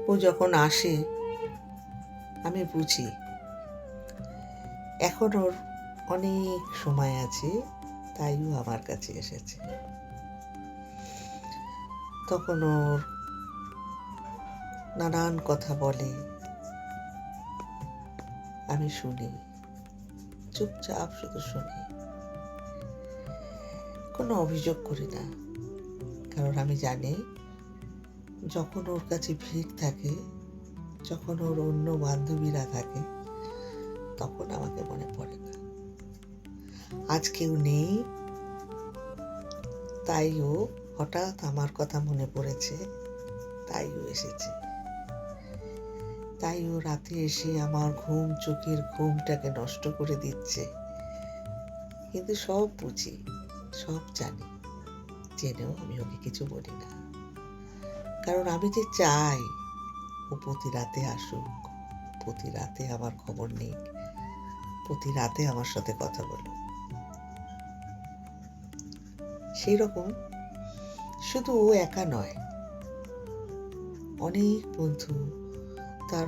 ও যখন আসে আমি বুঝি এখন ওর অনেক সময় আছে, তাই ও আমার কাছে এসেছে। তখন ওর নানান কথা বলে, আমি শুনি, চুপচাপ শুধু শুনি, কোনো অভিযোগ করি না। কারণ আমি জানি যখন ওর কাছে ভিড় থাকে, যখন ওর অন্য বান্ধবীরা থাকে, তখন আমাকে মনে পড়ে না। আজ কেউ নেই, তাই ও হঠাৎ আমার কথা মনে পড়েছে, তাই ও এসেছে। তাই ও রাতে এসে আমার চোখের ঘুমটাকে নষ্ট করে দিচ্ছে। কিন্তু সব বুঝি, সব জানি, জেনেও আমি ওকে কিছু বলি না। কারণ আমি যে চাই ও প্রতি রাতে আসুক, প্রতি রাতে আমার খবর নিক, প্রতি রাতে আমার সাথে কথা বলুক। সেই রকম শুধু ও একা নয়, অনেক বন্ধু তার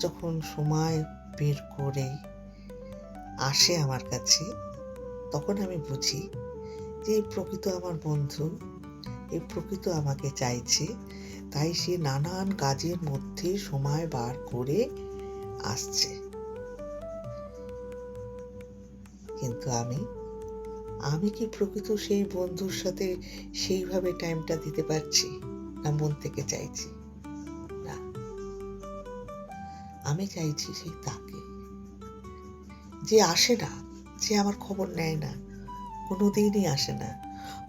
যখন সময় বের করে আসে আমার কাছে, তখন আমি বুঝি যে এই প্রকৃত আমার বন্ধু, এই প্রকৃত আমাকে চাইছে, তাই সে নানান কাজের মধ্যে সময় বার করে আসছে। কিন্তু আমি কি প্রকৃত সেই বন্ধুর সাথে সেইভাবে টাইমটা দিতে পারছি, না মন থেকে চাইছি? না, আমি চাইছি সেই তাকে, যে আসে না, যে আমার খবর নেয় না, কোনোদিনই আসে না,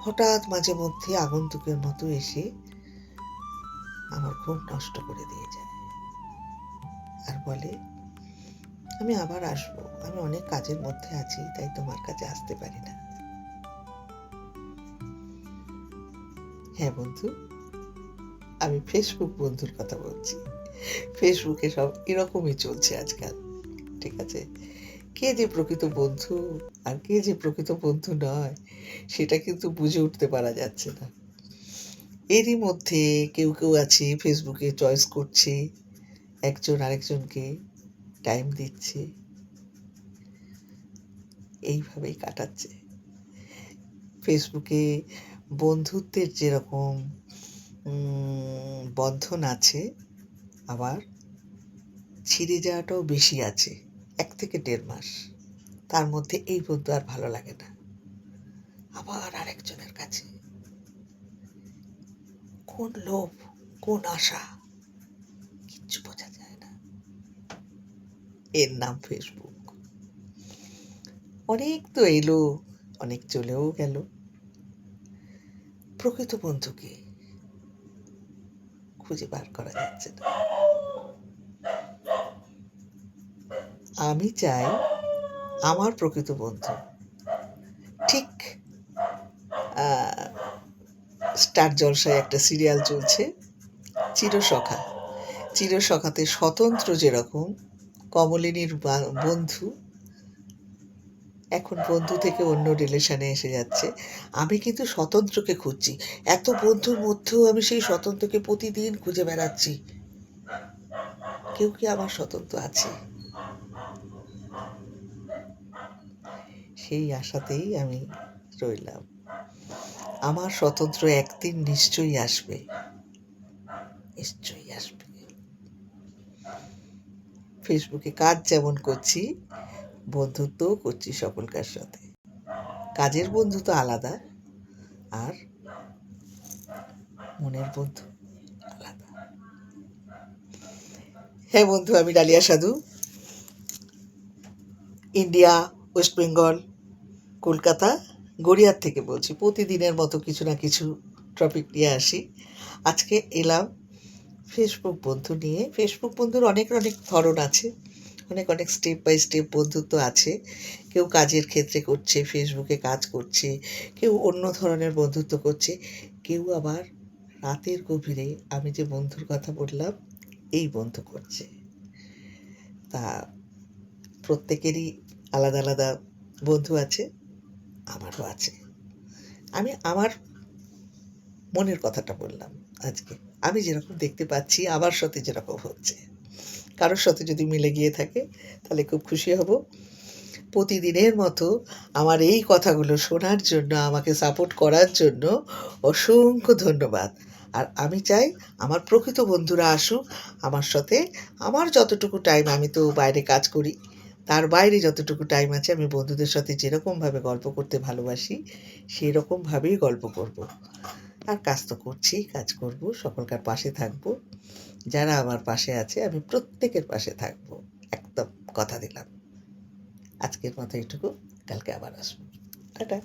হঠাৎ মাঝে মধ্যে আগন্তুকের মতো এসে আমার ঘুম নষ্ট করে দিয়ে যায় আর বলে, আমি আবার আসবো, আমি অনেক কাজের মধ্যে আছি, তাই তোমার কাছে আসতে পারি না। হ্যাঁ বন্ধু, আমি ফেসবুক বন্ধুর কথা বলছি। ফেসবুকে সব এরকমই চলছে আজকাল, ঠিক আছে? কে যে প্রকৃত বন্ধু আর কে যে প্রকৃত বন্ধু নয়, সেটা কিন্তু বুঝে উঠতে পারা যাচ্ছে না। এরই মধ্যে কেউ কেউ আছে ফেসবুকে চয়েস করছে, একজন আরেকজনকে টাইম দিচ্ছে, এইভাবেই কাটাচ্ছে। ফেসবুকে বন্ধুত্বের যেরকম বন্ধন আছে, আবার ছিঁড়ে যাওয়াটাও বেশি আছে, 1 থেকে 1.5 মাস। তার মধ্যে এই বন্ধু আর ভালো লাগে না, আবার আরেকজনের কাছে। কোন লোভ, কোন আশা, কিচ্ছু বোঝা যায় না। এর নাম ফেসবুক। অনেক তো এলো, অনেক চলেও গেল। প্রকৃত বন্ধুকে খুঁজে বার করা যাচ্ছে না। আমি চাই আমার প্রকৃত বন্ধু ঠিক স্টার জলসায় একটা সিরিয়াল চলছে, চিরসখা। চিরসখাতে স্বতন্ত্র যেরকম কমলিনীর বন্ধু এখন বন্ধু থেকে অন্য রিলেশনে এসে যাচ্ছে, আমি কিন্তু স্বতন্ত্রকে খুঁজছি। এত বন্ধুর মধ্যেও আমি সেই স্বতন্ত্রকে প্রতিদিন খুঁজে বেড়াচ্ছি। কেউ কি আমার স্বতন্ত্র আছে? সেই আশাতেই আমি রইলাম। আমার স্বতন্ত্র একদিন নিশ্চয়ই আসবে, নিশ্চয়ই আসবে। ফেসবুকে কাজ যেমন করছি, বন্ধুত্বও করছি সকলকার সাথে। কাজের বন্ধু তো আলাদা, আর মনের বন্ধু আলাদা। হ্যাঁ বন্ধু, আমি ডালিয়া সাধু, ইন্ডিয়া, ওয়েস্ট বেঙ্গল, কলকাতা, গড়িয়ার থেকে বলছি। প্রতিদিনের মতো কিছু না কিছু টপিক নিয়ে আসি। আজকে এলাম ফেসবুক বন্ধু নিয়ে। ফেসবুক বন্ধুর অনেক অনেক ধরন আছে, অনেক অনেক স্টেপ বাই স্টেপ বন্ধুত্ব আছে। কেউ কাজের ক্ষেত্রে করছে, ফেসবুকে কাজ করছে, কেউ অন্য ধরনের বন্ধুত্ব করছে, কেউ আবার রাতের গভীরে আমি যে বন্ধুর কথা বললাম এই বন্ধু করছে। তা প্রত্যেকেরই আলাদা আলাদা বন্ধু আছে, আমারও আছে। আমি আমার মনের কথাটা বললাম আজকে। আমি যেরকম দেখতে পাচ্ছি আমার সাথে যেরকম হচ্ছে। কারোর সাথে যদি মিলে গিয়ে থাকে তাহলে খুব খুশি হব। প্রতিদিনের মতো আমার এই কথাগুলো শোনার জন্য, আমাকে সাপোর্ট করার জন্য অসংখ্য ধন্যবাদ। আর আমি চাই আমার প্রকৃত বন্ধুরা আসুক আমার সাথে। আমার যতটুকু টাইম, আমি তো বাইরে কাজ করি, তার বাইরে যতটুকু টাইম আছে আমি বন্ধুদের সাথে যেরকমভাবে গল্প করতে ভালোবাসি সেরকমভাবেই গল্প করব। আর কাজ তো করছি, কাজ করব, সকলকার পাশে থাকব। যারা আমার পাশে আছে আমি প্রত্যেকের পাশে থাকব, একদম কথা দিলাম। আজকের মতো এইটুকু, কালকে আবার আসবো। টাটা।